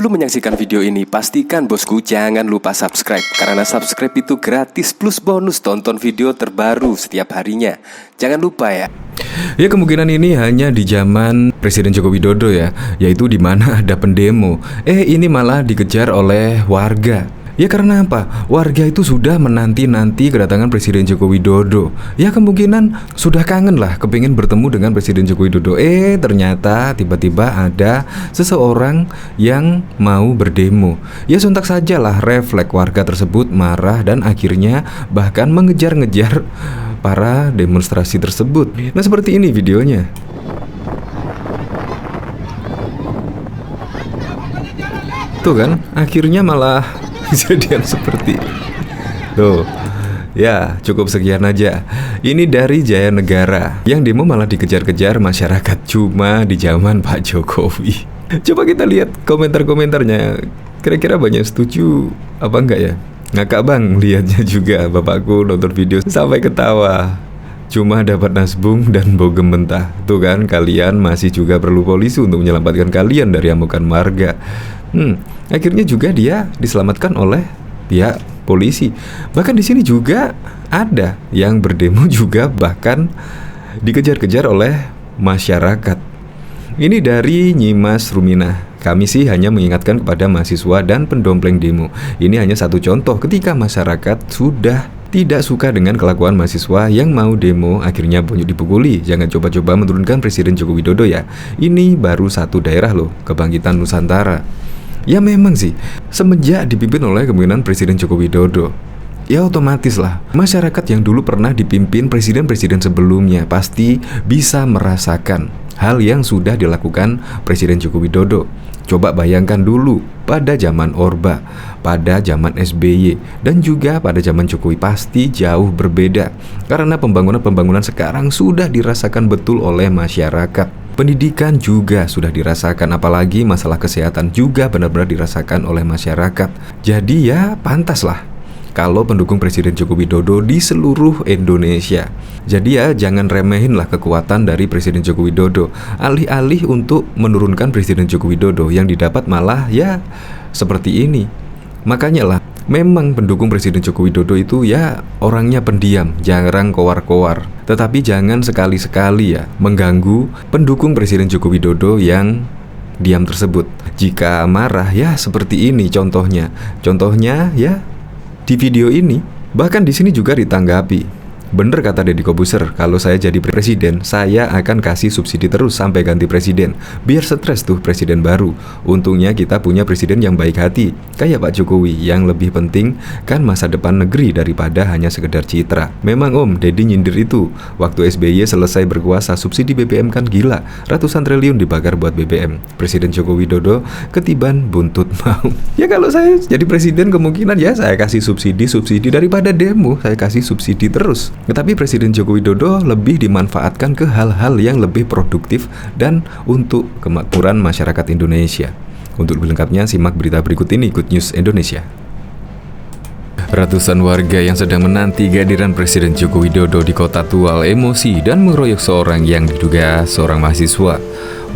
Sebelum menyaksikan video ini, pastikan bosku jangan lupa subscribe. Karena subscribe itu gratis plus bonus tonton video terbaru setiap harinya. Jangan lupa ya. Ya, kemungkinan ini hanya di zaman Presiden Joko Widodo ya, yaitu di mana ada pendemo. Ini malah dikejar oleh warga. Ya karena apa? Warga itu sudah menanti-nanti kedatangan Presiden Joko Widodo. Ya kemungkinan sudah kangen lah, kepingin bertemu dengan Presiden Joko Widodo. Ternyata tiba-tiba ada seseorang yang mau berdemo. Ya sontak sajalah refleks warga tersebut marah dan akhirnya bahkan mengejar-ngejar para demonstrasi tersebut. Nah seperti ini videonya. Tuh kan, akhirnya malah kejadian seperti tuh. Ya, cukup sekian aja. Ini dari Jaya Negara. Yang demo malah dikejar-kejar masyarakat cuma di zaman Pak Jokowi. Coba kita lihat komentar-komentarnya. Kira-kira banyak setuju apa enggak ya? Ngakak bang, lihatnya juga bapakku nonton video sampai ketawa. Cuma dapat nasbung dan bogem mentah. Tuh kan, kalian masih juga perlu polisi untuk menyelamatkan kalian dari amukan warga. Akhirnya juga dia diselamatkan oleh pihak polisi. Bahkan di sini juga ada yang berdemo juga bahkan dikejar-kejar oleh masyarakat. Ini dari Nyimas Ruminah. Kami sih hanya mengingatkan kepada mahasiswa dan pendompleng demo. Ini hanya satu contoh ketika masyarakat sudah tidak suka dengan kelakuan mahasiswa yang mau demo akhirnya banyak dipukuli. Jangan coba-coba menurunkan Presiden Joko Widodo ya. Ini baru satu daerah loh, Kebangkitan Nusantara. Ya memang sih, semenjak dipimpin oleh kepemimpinan Presiden Joko Widodo, ya otomatis lah, masyarakat yang dulu pernah dipimpin presiden-presiden sebelumnya pasti bisa merasakan hal yang sudah dilakukan Presiden Joko Widodo. Coba bayangkan dulu pada zaman Orba, pada zaman SBY, dan juga pada zaman Jokowi pasti jauh berbeda. Karena pembangunan-pembangunan sekarang sudah dirasakan betul oleh masyarakat. Pendidikan juga sudah dirasakan, apalagi masalah kesehatan juga benar-benar dirasakan oleh masyarakat. Jadi ya pantaslah kalau pendukung Presiden Joko Widodo di seluruh Indonesia. Jadi ya jangan remehin lah kekuatan dari Presiden Joko Widodo. Alih-alih untuk menurunkan Presiden Joko Widodo, yang didapat malah ya seperti ini. Makanya lah, memang pendukung Presiden Joko Widodo itu ya orangnya pendiam, jarang kowar-kowar. Tetapi jangan sekali-sekali ya mengganggu pendukung Presiden Joko Widodo yang diam tersebut. Jika marah ya seperti ini contohnya. Contohnya ya di video ini. Bahkan di sini juga ditanggapi. Bener kata Deddy Kobuser, kalau saya jadi presiden, saya akan kasih subsidi terus sampai ganti presiden. Biar stres tuh presiden baru. Untungnya kita punya presiden yang baik hati, kayak Pak Jokowi, yang lebih penting kan masa depan negeri daripada hanya sekedar citra. Memang Om, Deddy nyindir itu. Waktu SBY selesai berkuasa, subsidi BBM kan gila. Ratusan triliun dibakar buat BBM. Presiden Joko Widodo ketiban buntut mau. Ya kalau saya jadi presiden kemungkinan ya saya kasih subsidi daripada demo, saya kasih subsidi terus. Tetapi Presiden Joko Widodo lebih dimanfaatkan ke hal-hal yang lebih produktif dan untuk kemakmuran masyarakat Indonesia. Untuk lebih lengkapnya simak berita berikut ini, Good News Indonesia. Ratusan warga yang sedang menanti kehadiran Presiden Joko Widodo di Kota Tual emosi dan mengeroyok seorang yang diduga seorang mahasiswa.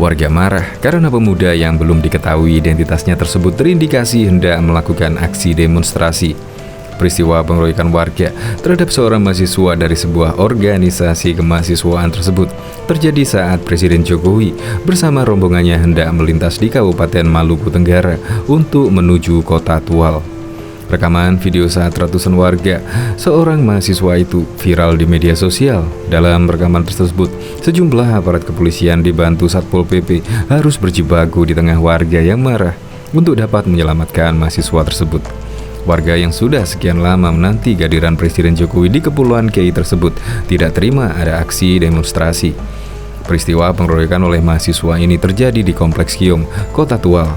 Warga marah karena pemuda yang belum diketahui identitasnya tersebut terindikasi hendak melakukan aksi demonstrasi. Peristiwa pengeroyokan warga terhadap seorang mahasiswa dari sebuah organisasi kemahasiswaan tersebut terjadi saat Presiden Jokowi bersama rombongannya hendak melintas di Kabupaten Maluku Tenggara untuk menuju Kota Tual. Rekaman video saat ratusan warga seorang mahasiswa itu viral di media sosial. Dalam rekaman tersebut, sejumlah aparat kepolisian dibantu Satpol PP harus berjibaku di tengah warga yang marah untuk dapat menyelamatkan mahasiswa tersebut. Warga yang sudah sekian lama menanti kehadiran Presiden Jokowi di Kepulauan Kei tersebut tidak terima ada aksi demonstrasi. Peristiwa pengeroyokan oleh mahasiswa ini terjadi di Kompleks Kiong, Kota Tual.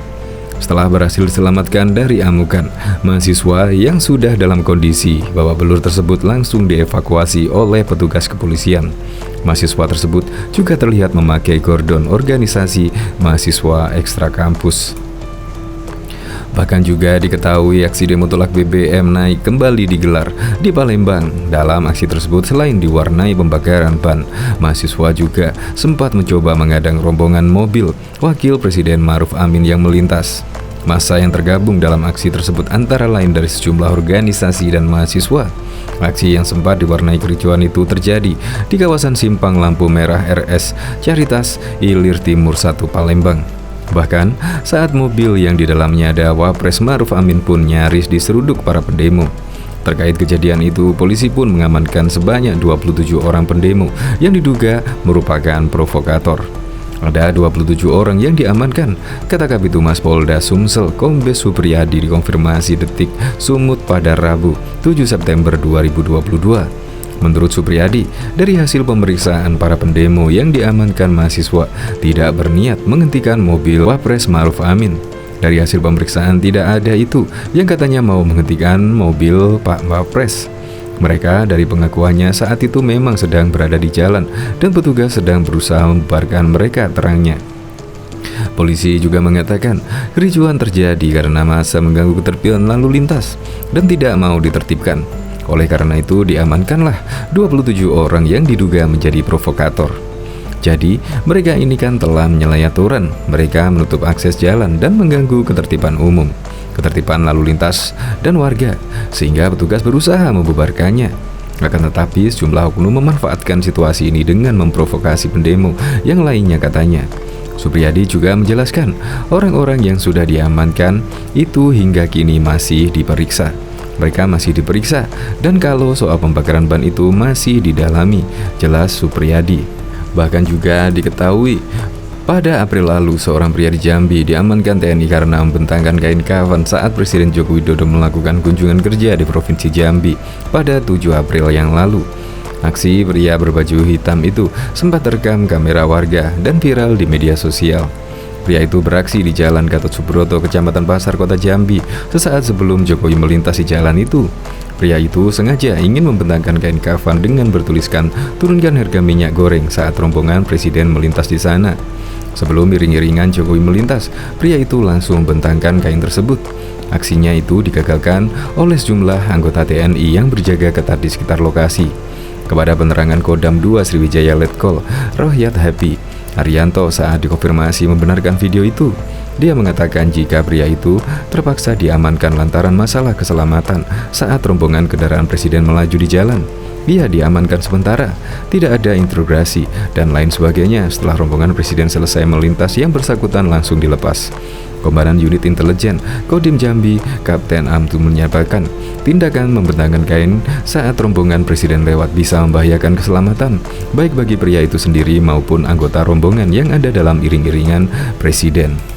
Setelah berhasil diselamatkan dari amukan, mahasiswa yang sudah dalam kondisi babak belur tersebut langsung dievakuasi oleh petugas kepolisian. Mahasiswa tersebut juga terlihat memakai kordon organisasi mahasiswa ekstra kampus. Bahkan juga diketahui aksi demo tolak BBM naik kembali digelar di Palembang. Dalam aksi tersebut selain diwarnai pembakaran ban, mahasiswa juga sempat mencoba mengadang rombongan mobil Wakil Presiden Ma'ruf Amin yang melintas. Massa yang tergabung dalam aksi tersebut antara lain dari sejumlah organisasi dan mahasiswa. Aksi yang sempat diwarnai kericuan itu terjadi di kawasan Simpang Lampu Merah RS Caritas Ilir Timur 1 Palembang. Bahkan saat mobil yang di dalamnya ada Wapres Ma'ruf Amin pun nyaris diseruduk para pendemo. Terkait kejadian itu, polisi pun mengamankan sebanyak 27 orang pendemo yang diduga merupakan provokator. Ada 27 orang yang diamankan, kata Kabitumas Polda Sumsel Kombes Supriyadi dikonfirmasi Detik Sumut pada Rabu 7 September 2022. Menurut Supriyadi, dari hasil pemeriksaan para pendemo yang diamankan mahasiswa tidak berniat menghentikan mobil Wapres Ma'ruf Amin. Dari hasil pemeriksaan tidak ada itu yang katanya mau menghentikan mobil Pak Wapres. Mereka dari pengakuannya saat itu memang sedang berada di jalan dan petugas sedang berusaha membubarkan mereka, terangnya. Polisi juga mengatakan kericuan terjadi karena massa mengganggu ketertiban lalu lintas dan tidak mau ditertibkan. Oleh karena itu diamankanlah 27 orang yang diduga menjadi provokator. Jadi mereka ini kan telah menyalahi aturan, mereka menutup akses jalan dan mengganggu ketertiban umum, ketertiban lalu lintas dan warga, sehingga petugas berusaha membubarkannya. Akan tetapi sejumlah oknum memanfaatkan situasi ini dengan memprovokasi pendemo yang lainnya, katanya. Supriyadi juga menjelaskan orang-orang yang sudah diamankan itu hingga kini masih diperiksa. Mereka masih diperiksa dan kalau soal pembakaran ban itu masih didalami, jelas Supriyadi. Bahkan juga diketahui pada April lalu, seorang pria di Jambi diamankan TNI karena membentangkan kain kafan saat Presiden Joko Widodo melakukan kunjungan kerja di Provinsi Jambi pada 7 April yang lalu. Aksi pria berbaju hitam itu sempat terekam kamera warga dan viral di media sosial. Pria itu beraksi di Jalan Gatot Subroto, Kecamatan Pasar, Kota Jambi, sesaat sebelum Jokowi melintasi jalan itu. Pria itu sengaja ingin membentangkan kain kafan dengan bertuliskan "Turunkan harga minyak goreng" saat rombongan Presiden melintas di sana. Sebelum iring-iringan Jokowi melintas, pria itu langsung membentangkan kain tersebut. Aksinya itu digagalkan oleh sejumlah anggota TNI yang berjaga ketat di sekitar lokasi. Kepada penerangan Kodam 2 Sriwijaya Letkol Rohyat Happy Arianto saat dikonfirmasi membenarkan video itu, dia mengatakan jika pria itu terpaksa diamankan lantaran masalah keselamatan saat rombongan kendaraan Presiden melaju di jalan. Dia diamankan sementara, tidak ada interogasi dan lain sebagainya. Setelah rombongan Presiden selesai melintas, yang bersangkutan langsung dilepas. Komandan Unit Intelijen Kodim Jambi, Kapten Amtu, menyatakan tindakan membentangkan kain saat rombongan Presiden lewat bisa membahayakan keselamatan, baik bagi pria itu sendiri maupun anggota rombongan yang ada dalam iring-iringan Presiden.